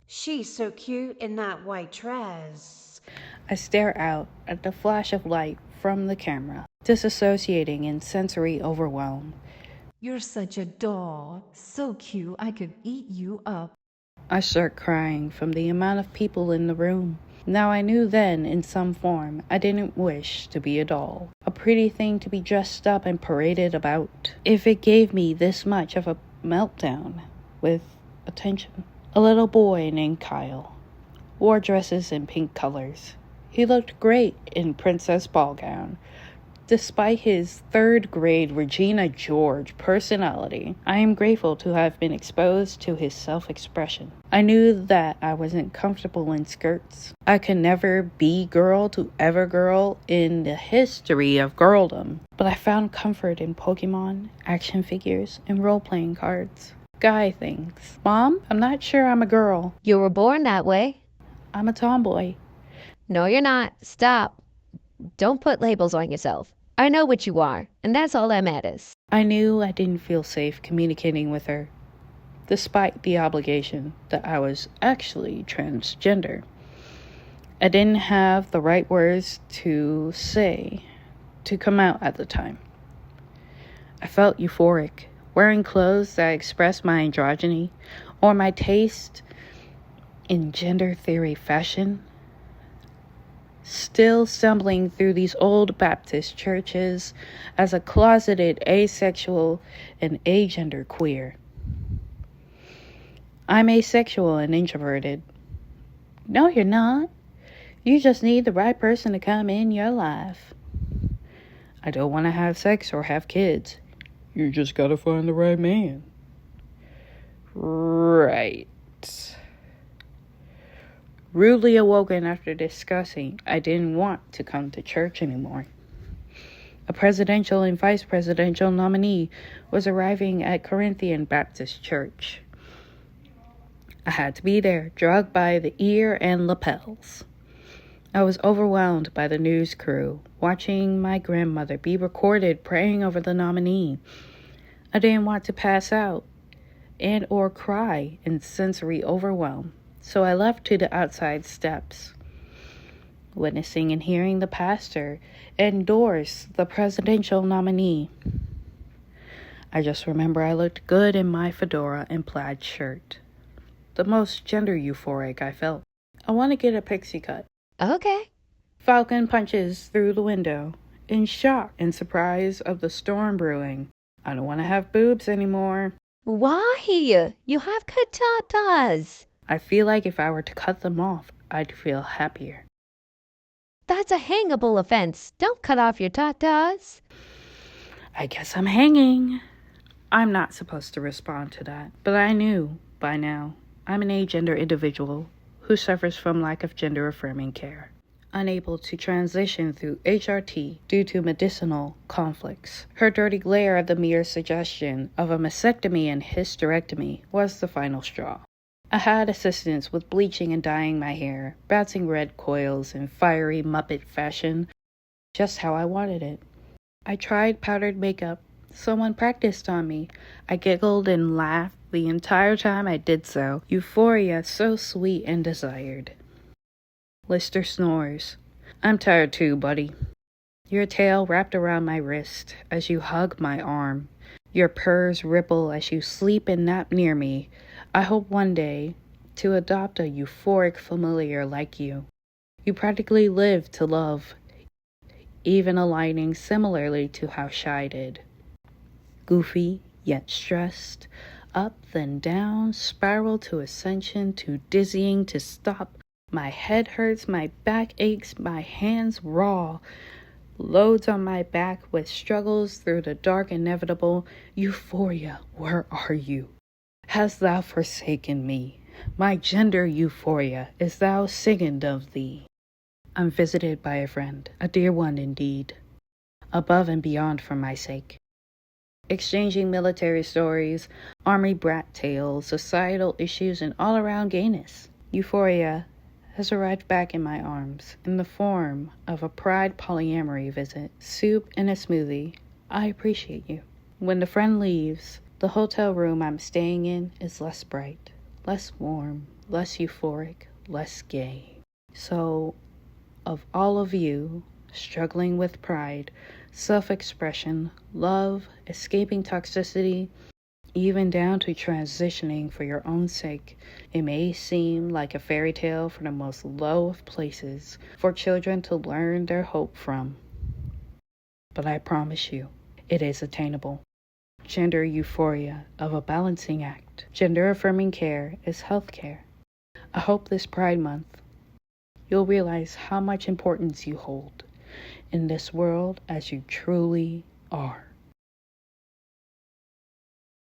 She's so cute in that white dress. I stare out at the flash of light from the camera, disassociating in sensory overwhelm. You're such a doll. So cute, I could eat you up. I start crying from the amount of people in the room. Now I knew then, in some form, I didn't wish to be a doll. A pretty thing to be dressed up and paraded about. If it gave me this much of a meltdown with attention. A little boy named Kyle wore dresses in pink colors. He looked great in princess ball gown. Despite his third grade Regina George personality, I am grateful to have been exposed to his self-expression. I knew that I wasn't comfortable in skirts. I could never be girl to ever girl in the history of girldom, but I found comfort in Pokemon, action figures, and role-playing cards. Guy things. Mom, I'm not sure I'm a girl. You were born that way. I'm a tomboy. No, you're not. Stop. Don't put labels on yourself. I know what you are, and that's all that matters. I knew I didn't feel safe communicating with her, despite the obligation that I was actually transgender. I didn't have the right words to say to come out at the time. I felt euphoric, wearing clothes that expressed my androgyny or my taste in gender theory fashion. Still stumbling through these old Baptist churches as a closeted asexual and agender queer. I'm asexual and introverted. No, you're not. You just need the right person to come in your life. I don't want to have sex or have kids. You just gotta find the right man. Right. Rudely awoken after discussing, I didn't want to come to church anymore. A presidential and vice presidential nominee was arriving at Corinthian Baptist Church. I had to be there, drugged by the ear and lapels. I was overwhelmed by the news crew, watching my grandmother be recorded praying over the nominee. I didn't want to pass out and or cry in sensory overwhelm. So I left to the outside steps, witnessing and hearing the pastor endorse the presidential nominee. I just remember I looked good in my fedora and plaid shirt. The most gender euphoric I felt. I want to get a pixie cut. Okay. Falcon punches through the window, in shock and surprise of the storm brewing. I don't want to have boobs anymore. Why? You have good tatas. I feel like if I were to cut them off, I'd feel happier. That's a hangable offense. Don't cut off your tatas. I guess I'm hanging. I'm not supposed to respond to that, but I knew by now I'm an agender individual who suffers from lack of gender-affirming care, unable to transition through HRT due to medicinal conflicts. Her dirty glare at the mere suggestion of a mastectomy and hysterectomy was the final straw. I had assistance with bleaching and dyeing my hair, bouncing red coils in fiery Muppet fashion, just how I wanted it. I tried powdered makeup. Someone practiced on me. I giggled and laughed the entire time I did so. Euphoria so sweet and desired. Lister snores. I'm tired too, buddy. Your tail wrapped around my wrist as you hug my arm. Your purrs ripple as you sleep and nap near me. I hope one day to adopt a euphoric familiar like you. You practically live to love, even aligning similarly to how Shy did. Goofy, yet stressed, up then down, spiral to ascension, to dizzying, to stop. My head hurts, my back aches, my hands raw. Loads on my back with struggles through the dark inevitable. Euphoria, where are you? Hast thou forsaken me? My gender euphoria, is thou singing of thee? I'm visited by a friend, a dear one indeed, above and beyond for my sake. Exchanging military stories, army brat tales, societal issues, and all-around gayness. Euphoria has arrived back in my arms in the form of a pride polyamory visit, soup and a smoothie. I appreciate you. When the friend leaves, the hotel room I'm staying in is less bright, less warm, less euphoric, less gay. So, of all of you struggling with pride, self-expression, love, escaping toxicity, even down to transitioning for your own sake, it may seem like a fairy tale from the most low of places for children to learn their hope from. But I promise you, it is attainable. Gender euphoria of a balancing act. Gender-affirming care is health care. I hope this Pride Month, you'll realize how much importance you hold in this world as you truly are.